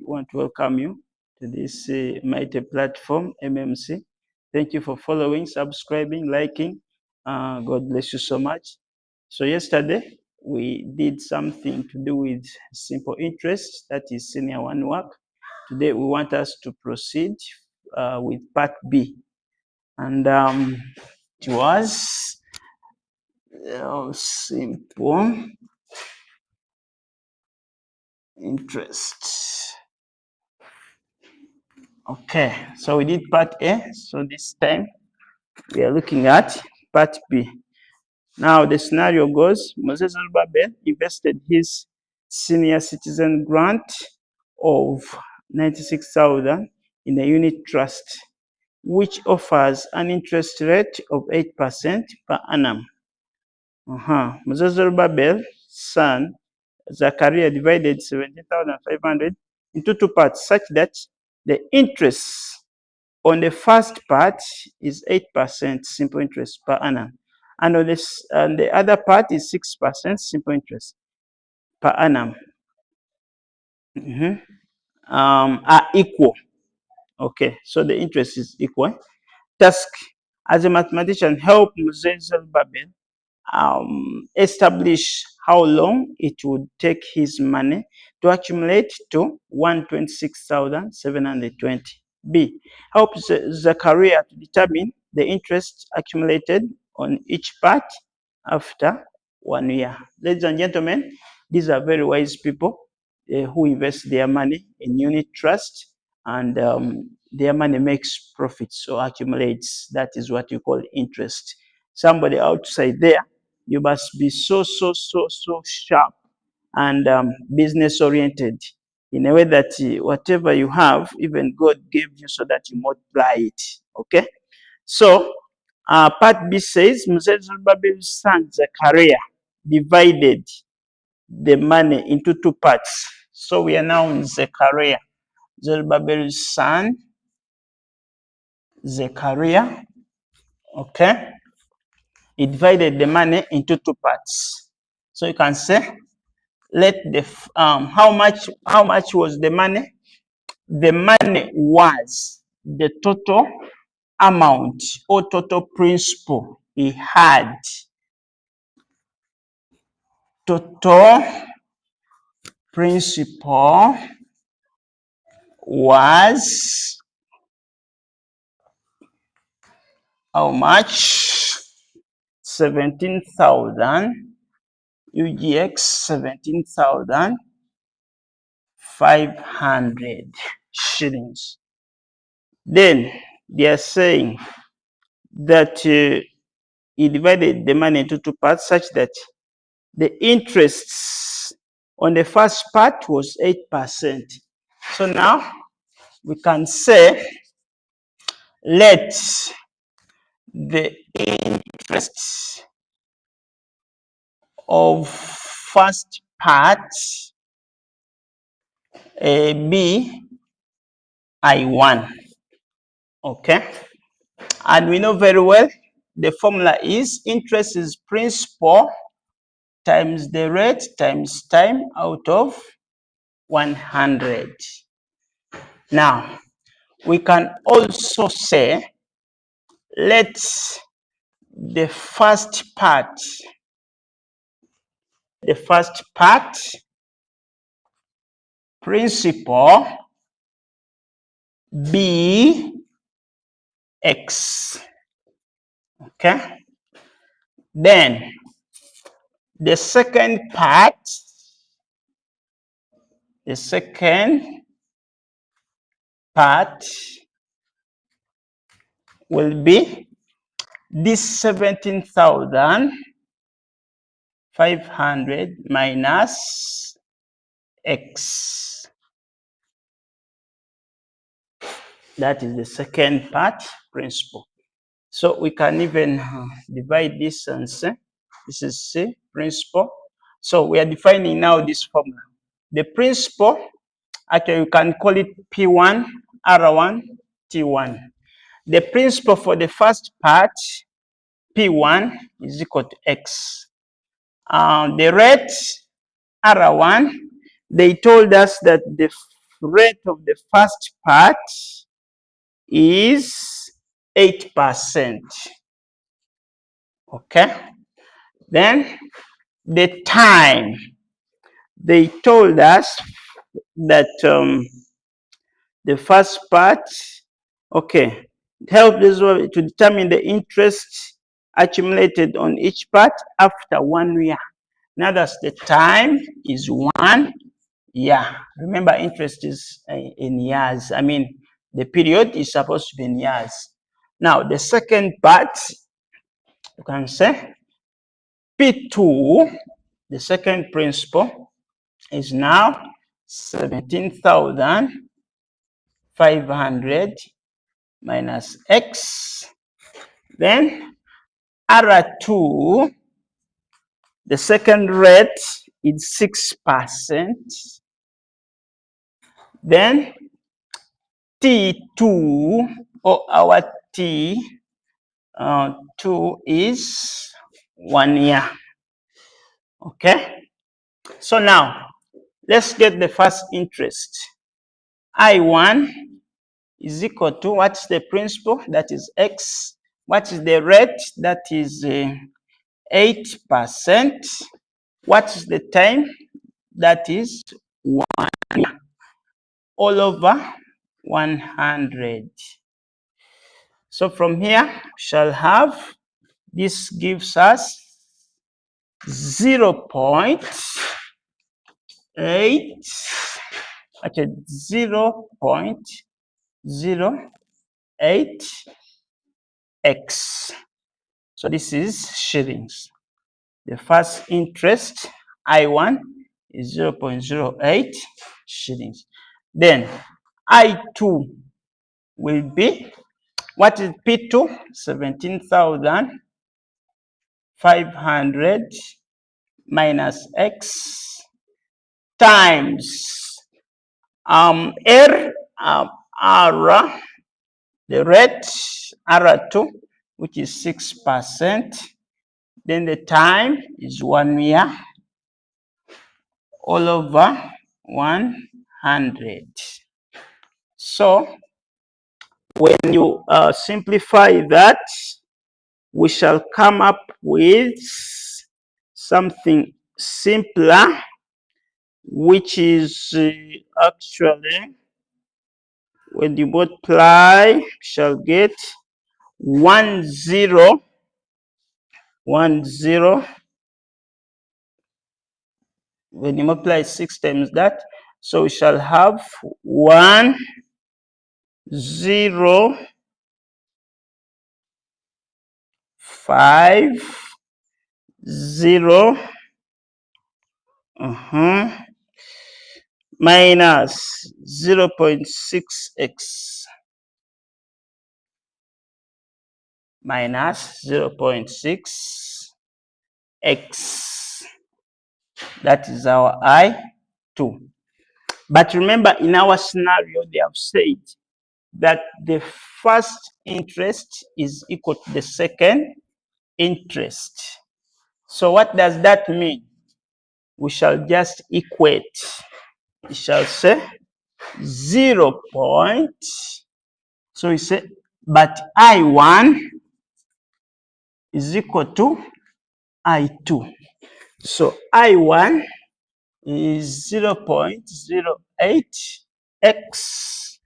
want to welcome you to this mighty platform, MMC. Thank you for following, subscribing, liking. God bless you so much. So yesterday we did something to do with simple interest, that is senior one work. Today we want us to proceed with part B, and it was simple interest. Okay, so we did part A. So this time we are looking at part B. Now the scenario goes: Moses Zerubbabel invested his senior citizen grant of 96,000 in a unit trust, which offers an interest rate of 8% per annum. Moses Zerubbabel's son Zachariah divided 17,500 into two parts, such that the interest on the first part is 8% simple interest per annum, and on the other part is 6% simple interest per annum. Are equal. Okay, so the interest is equal. Task: as a mathematician, help Moses Zerubbabel establish how long it would take his money to accumulate to 126,720. B. Help Zachariah to determine the interest accumulated on each part after 1 year. Ladies and gentlemen, these are very wise people who invest their money in unit trust, and their money makes profits or accumulates. That is what you call interest. Somebody outside there, you must be so sharp and business oriented, in a way that whatever you have, even God gave you so that you multiply it. Okay, so part B says Moses Zerubbabel's son Zechariah divided the money into two parts. So we are now in Zechariah. Zerubbabel's son Zechariah, okay, he divided the money into two parts. So you can say, let the how much was the money? The money was the total amount or total principal he had. Total principal was how much? 17,000 UGX, 17,500 shillings. Then they are saying that he divided the money into two parts, such that the interest on the first part was 8%. So now we can say, let the interest of first part be I1. Okay, and we know very well the formula is interest is principal times the rate times time out of 100. Now we can also say, let the first part principal be X. Okay, then the second part will be this 17,500 minus X. That is the second part principal. So we can even divide this and say this is C principal. So we are defining now this formula. The principal, actually you can call it P1, R1, T1. The principal for the first part, P1, is equal to X. The rate, R1, they told us that the rate of the first part is 8%. Okay. Then the time, they told us that the first part, okay, help us to determine the interest accumulated on each part after 1 year. Now that's the time is 1 year. Remember, interest is in years. I mean, the period is supposed to be in years. Now, the second part, you can say P2, the second principle, is now 17,500 minus X. Then R2, the second rate is 6%. Then T2, or our T2 is 1 year. Okay. So now let's get the first interest. I1 is equal to, what's the principal? That is X. What is the rate? That is 8%. What is the time? That is 1 year. All over 100. So from here, we shall have, this gives us 0.8, actually 0.08x. So this is shillings. The first interest, I1, is 0.08 shillings. Then I2 will be, what is P2? 17,500 minus X times R, the rate R2, which is 6%. Then the time is 1 year, all over 100. So when you simplify that, we shall come up with something simpler, which is actually, when you multiply, shall get 1 0 1 0. When you multiply 6 times that, so we shall have 1 0 5 0 minus 0.6x minus 0.6x. That is our I2. But remember, in our scenario, they have said that the first interest is equal to the second interest. So what does that mean? We shall just equate. We shall say 0. So we say, but I1 is equal to I2. So I1 is 0.08x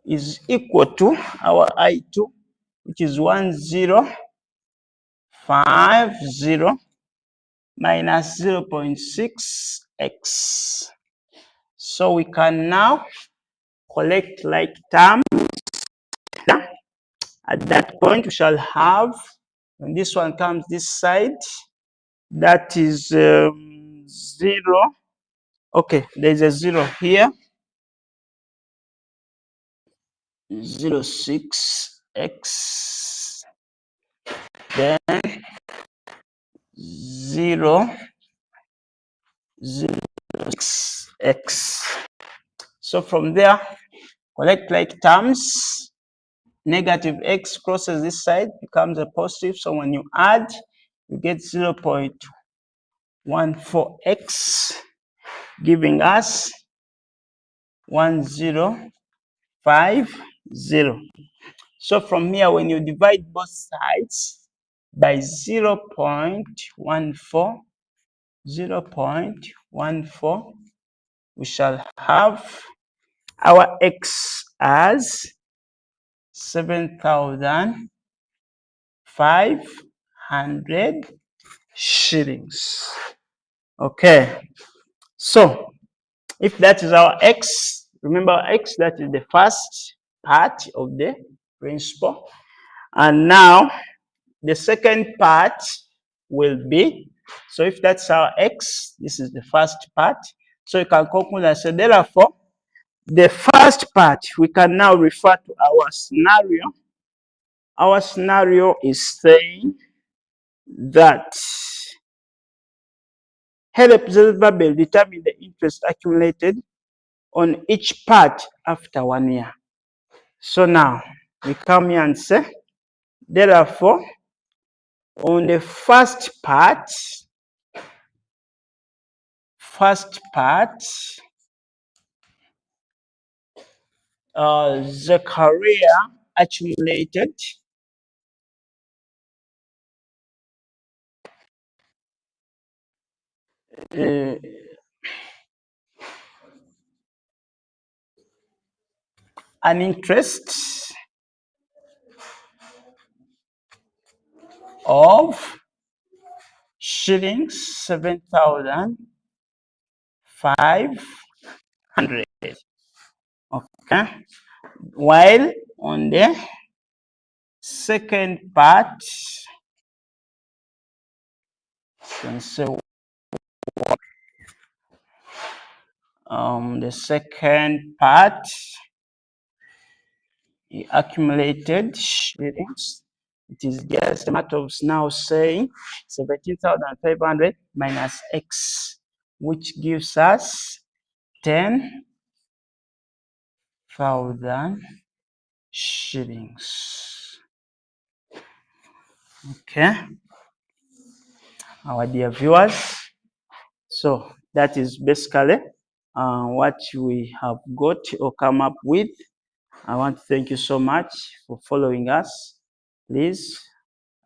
is equal to our I2, which is 1050 minus 0.6x. So we can now collect like terms. At that point, we shall have, when this one comes this side, that is 0. Okay, there's a 0 here. 0.6x, then 0.06x. So from there, collect like terms. Negative x crosses this side, becomes a positive. So when you add, you get 0.14x, giving us 1050. So from here, when you divide both sides by 0.14, we shall have our x as 7,500 shillings. Okay, so if that is our x, remember x, that is the first part of the principal. And now the second part will be, so if that's our x, this is the first part. So you can conclude and say, therefore, the first part, we can now refer to our scenario. Our scenario is saying that head representative will determine the interest accumulated on each part after 1 year. So now we come here and say, therefore, on the first part, Zechariah accumulated an interest of shillings 7,500. Okay. While on the second part, you can say the second part, he accumulated shillings. It is just a matter of now saying 17,500 minus x, which gives us 10,000 shillings. Okay, our dear viewers, so that is basically what we have got or come up with. I want to thank you so much for following us. Please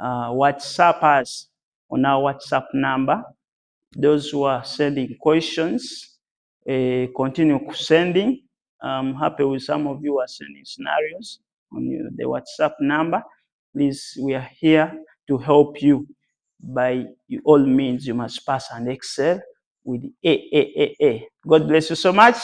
WhatsApp us on our WhatsApp number. Those who are sending questions, continue sending. I'm happy with some of you are sending scenarios on the WhatsApp number. Please, we are here to help you. By all means, you must pass and excel with A. God bless you so much.